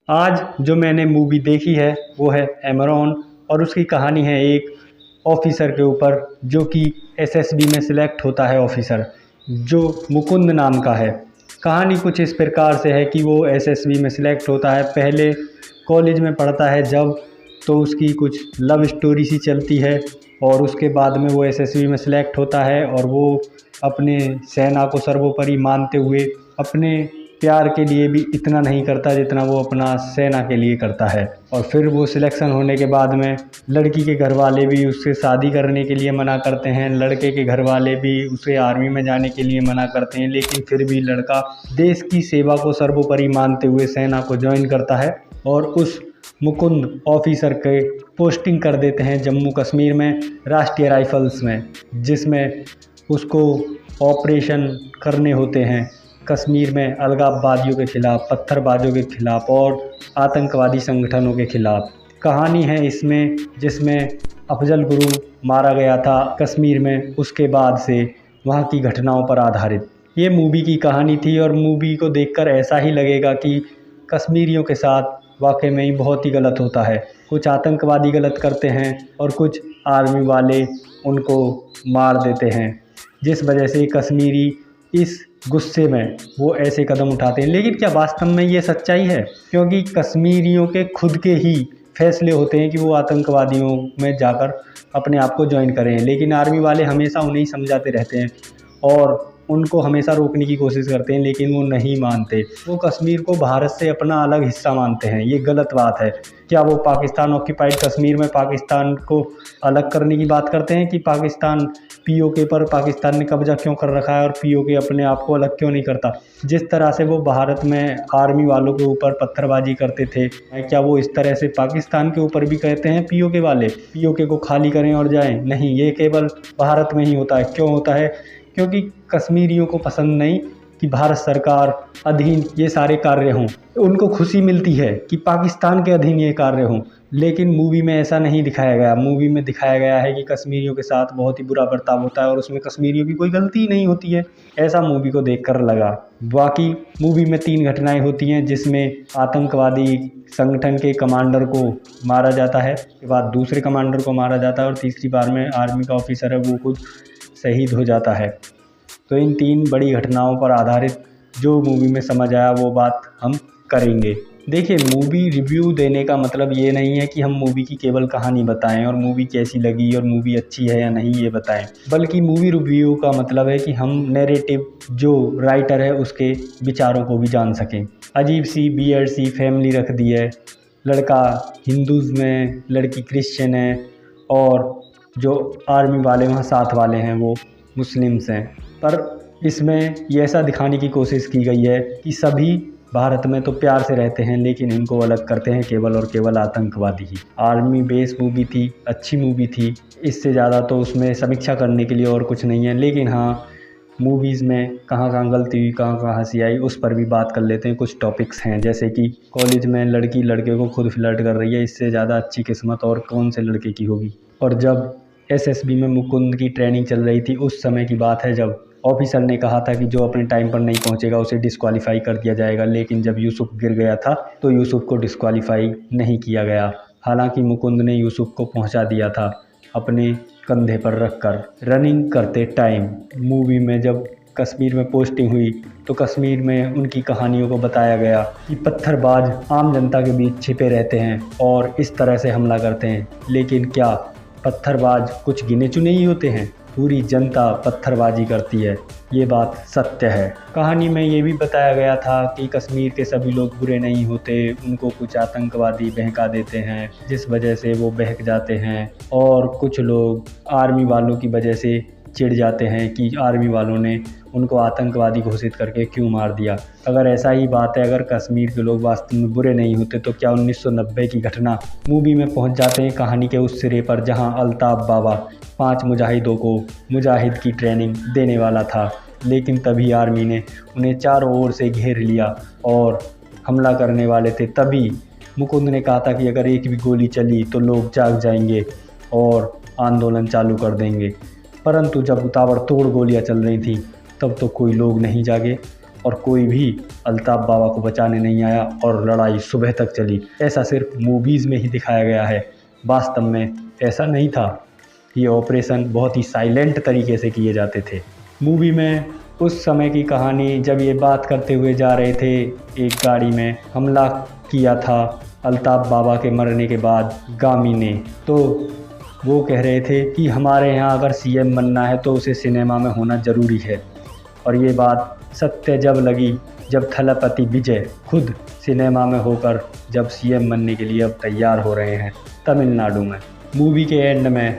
आज जो मैंने मूवी देखी है वो है एमरॉन और उसकी कहानी है एक ऑफिसर के ऊपर जो कि एसएसबी में सिलेक्ट होता है ऑफिसर, जो मुकुंद नाम का है। कहानी कुछ इस प्रकार से है कि वो एसएसबी में सिलेक्ट होता है, पहले कॉलेज में पढ़ता है जब, तो उसकी कुछ लव स्टोरी सी चलती है और उसके बाद में वो एसएसबी में सिलेक्ट होता है और वो अपने सेना को सर्वोपरि मानते हुए अपने प्यार के लिए भी इतना नहीं करता जितना वो अपना सेना के लिए करता है। और फिर वो सिलेक्शन होने के बाद में लड़की के घर वाले भी उससे शादी करने के लिए मना करते हैं, लड़के के घर वाले भी उसे आर्मी में जाने के लिए मना करते हैं, लेकिन फिर भी लड़का देश की सेवा को सर्वोपरि मानते हुए सेना को ज्वाइन करता है और उस मुकुंद ऑफिसर के पोस्टिंग कर देते हैं जम्मू कश्मीर में राष्ट्रीय राइफल्स में, जिसमें उसको ऑपरेशन करने होते हैं कश्मीर में अलगाववादियों के खिलाफ़, पत्थरबाजों के खिलाफ़ और आतंकवादी संगठनों के खिलाफ़। कहानी है इसमें जिसमें अफजल गुरु मारा गया था कश्मीर में, उसके बाद से वहाँ की घटनाओं पर आधारित ये मूवी की कहानी थी। और मूवी को देखकर ऐसा ही लगेगा कि कश्मीरियों के साथ वाकई में ही बहुत ही गलत होता है। कुछ आतंकवादी गलत करते हैं और कुछ आर्मी वाले उनको मार देते हैं, जिस वजह से कश्मीरी इस गुस्से में वो ऐसे कदम उठाते हैं। लेकिन क्या वास्तव में ये सच्चाई है? क्योंकि कश्मीरियों के खुद के ही फैसले होते हैं कि वो आतंकवादियों में जाकर अपने आप को ज्वाइन करें, लेकिन आर्मी वाले हमेशा उन्हें समझाते रहते हैं और उनको हमेशा रोकने की कोशिश करते हैं, लेकिन वो नहीं मानते। वो कश्मीर को भारत से अपना अलग हिस्सा मानते हैं, ये गलत बात है। क्या वो पाकिस्तान ऑक्यूपाइड कश्मीर में पाकिस्तान को अलग करने की बात करते हैं कि पाकिस्तान पीओके पर पाकिस्तान ने कब्जा क्यों कर रखा है और पीओके अपने आप को अलग क्यों नहीं करता? जिस तरह से वो भारत में आर्मी वालों के ऊपर पत्थरबाजी करते थे, क्या वो इस तरह से पाकिस्तान के ऊपर भी कहते हैं पीओके वाले पीओके को खाली करें और जाएं? नहीं, ये केवल भारत में ही होता है। क्यों होता है? क्योंकि कश्मीरियों को पसंद नहीं कि भारत सरकार अधीन ये सारे कार्य हों। उनको खुशी मिलती है कि पाकिस्तान के अधीन ये कार्य हों, लेकिन मूवी में ऐसा नहीं दिखाया गया। मूवी में दिखाया गया है कि कश्मीरियों के साथ बहुत ही बुरा बर्ताव होता है और उसमें कश्मीरियों की कोई गलती नहीं होती है, ऐसा मूवी को देखकर लगा। बाकी मूवी में 3 घटनाएं होती हैं जिसमें आतंकवादी संगठन के कमांडर को मारा जाता है, उसके बाद दूसरे कमांडर को मारा जाता है और तीसरी बार में आर्मी का ऑफिसर है वो खुद शहीद हो जाता है। तो इन 3 बड़ी घटनाओं पर आधारित जो मूवी में समझ आया वो बात हम करेंगे। देखिए, मूवी रिव्यू देने का मतलब ये नहीं है कि हम मूवी की केवल कहानी बताएं और मूवी कैसी लगी और मूवी अच्छी है या नहीं ये बताएं, बल्कि मूवी रिव्यू का मतलब है कि हम नैरेटिव जो राइटर है उसके विचारों को भी जान सकें। अजीब सी वियर्ड सी फैमिली रख दी है, लड़का हिंदूज़ में, लड़की क्रिश्चियन है और जो आर्मी वाले वहाँ साथ वाले हैं वो मुस्लिम्स हैं। पर इसमें ये ऐसा दिखाने की कोशिश की गई है कि सभी भारत में तो प्यार से रहते हैं, लेकिन इनको अलग करते हैं केवल और केवल आतंकवादी ही। आर्मी बेस मूवी थी, अच्छी मूवी थी, इससे ज़्यादा तो उसमें समीक्षा करने के लिए और कुछ नहीं है। लेकिन हाँ, मूवीज़ में कहाँ कहाँ गलती हुई, कहाँ कहाँ हंसी आई, उस पर भी बात कर लेते हैं। कुछ टॉपिक्स हैं जैसे कि कॉलेज में लड़की लड़के को खुद फ्लर्ट कर रही है, इससे ज़्यादा अच्छी किस्मत और कौन से लड़के की होगी। और जब एसएसबी में मुकुंद की ट्रेनिंग चल रही थी, उस समय की बात है जब ऑफिसर ने कहा था कि जो अपने टाइम पर नहीं पहुंचेगा उसे डिस्क्वालीफाई कर दिया जाएगा, लेकिन जब यूसुफ गिर गया था तो यूसुफ को डिस्क्वालीफाई नहीं किया गया। हालांकि मुकुंद ने यूसुफ को पहुंचा दिया था अपने कंधे पर रखकर। रनिंग करते टाइम मूवी में जब कश्मीर में पोस्टिंग हुई तो कश्मीर में उनकी कहानियों को बताया गया कि पत्थरबाज आम जनता के बीच छिपे रहते हैं और इस तरह से हमला करते हैं। लेकिन क्या पत्थरबाज कुछ गिने चुने ही होते हैं? पूरी जनता पत्थरबाजी करती है, ये बात सत्य है। कहानी में ये भी बताया गया था कि कश्मीर के सभी लोग बुरे नहीं होते, उनको कुछ आतंकवादी बहका देते हैं जिस वजह से वो बहक जाते हैं और कुछ लोग आर्मी वालों की वजह से चिढ़ जाते हैं कि आर्मी वालों ने उनको आतंकवादी घोषित करके क्यों मार दिया। अगर ऐसा ही बात है, अगर कश्मीर के लोग वास्तव में बुरे नहीं होते तो क्या 1990 की घटना मूवी में पहुंच जाते हैं कहानी के उस सिरे पर जहां अल्ताफ़ बाबा 5 मुजाहिदों को मुजाहिद की ट्रेनिंग देने वाला था, लेकिन तभी आर्मी ने उन्हें चारों ओर से घेर लिया और हमला करने वाले थे। तभी मुकुंद ने कहा था कि अगर एक भी गोली चली तो लोग जाग जाएंगे और आंदोलन चालू कर देंगे, परंतु जब ताबड़तोड़ गोलियां चल रही थी तब तो कोई लोग नहीं जागे और कोई भी अल्ताफ़ बाबा को बचाने नहीं आया और लड़ाई सुबह तक चली। ऐसा सिर्फ मूवीज़ में ही दिखाया गया है, वास्तव में ऐसा नहीं था। ये ऑपरेशन बहुत ही साइलेंट तरीके से किए जाते थे। मूवी में उस समय की कहानी, जब ये बात करते हुए जा रहे थे, एक गाड़ी में हमला किया था अल्ताफ़ बाबा के मरने के बाद गामी ने, तो वो कह रहे थे कि हमारे यहाँ अगर सीएम बनना है तो उसे सिनेमा में होना ज़रूरी है। और ये बात सत्य जब लगी जब थलपति विजय खुद सिनेमा में होकर जब सीएम बनने के लिए अब तैयार हो रहे हैं तमिलनाडु में। मूवी के एंड में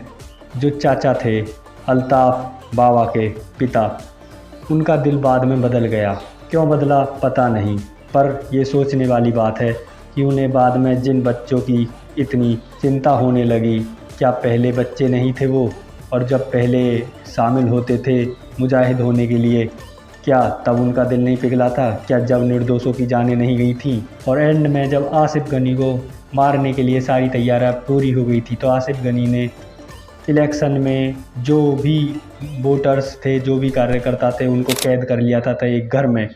जो चाचा थे अल्ताफ़ बाबा के पिता, उनका दिल बाद में बदल गया। क्यों बदला पता नहीं, पर ये सोचने वाली बात है कि उन्हें बाद में जिन बच्चों की इतनी चिंता होने लगी, क्या पहले बच्चे नहीं थे वो? और जब पहले शामिल होते थे मुजाहिद होने के लिए, क्या तब उनका दिल नहीं पिघला था? क्या जब निर्दोषों की जानें नहीं गई थी? और एंड में जब आसिफ गनी को मारने के लिए सारी तैयारियां पूरी हो गई थी, तो आसिफ गनी ने इलेक्शन में जो भी वोटर्स थे, जो भी कार्यकर्ता थे, उनको कैद कर लिया था एक घर में।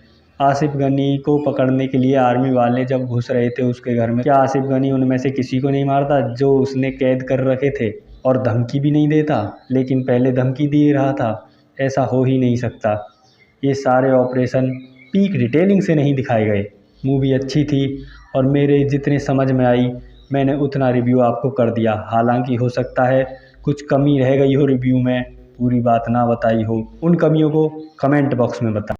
आसिफ गनी को पकड़ने के लिए आर्मी वाले जब घुस रहे थे उसके घर में, क्या आसिफ गनी उनमें से किसी को नहीं मारता जो उसने कैद कर रखे थे? और धमकी भी नहीं देता, लेकिन पहले धमकी दे रहा था। ऐसा हो ही नहीं सकता। ये सारे ऑपरेशन पीक डिटेलिंग से नहीं दिखाए गए। मूवी अच्छी थी और मेरे जितने समझ में आई मैंने उतना रिव्यू आपको कर दिया। हालांकि हो सकता है कुछ कमी रह गई हो रिव्यू में, पूरी बात ना बताई हो। उन कमियों को कमेंट बॉक्स में बताएं।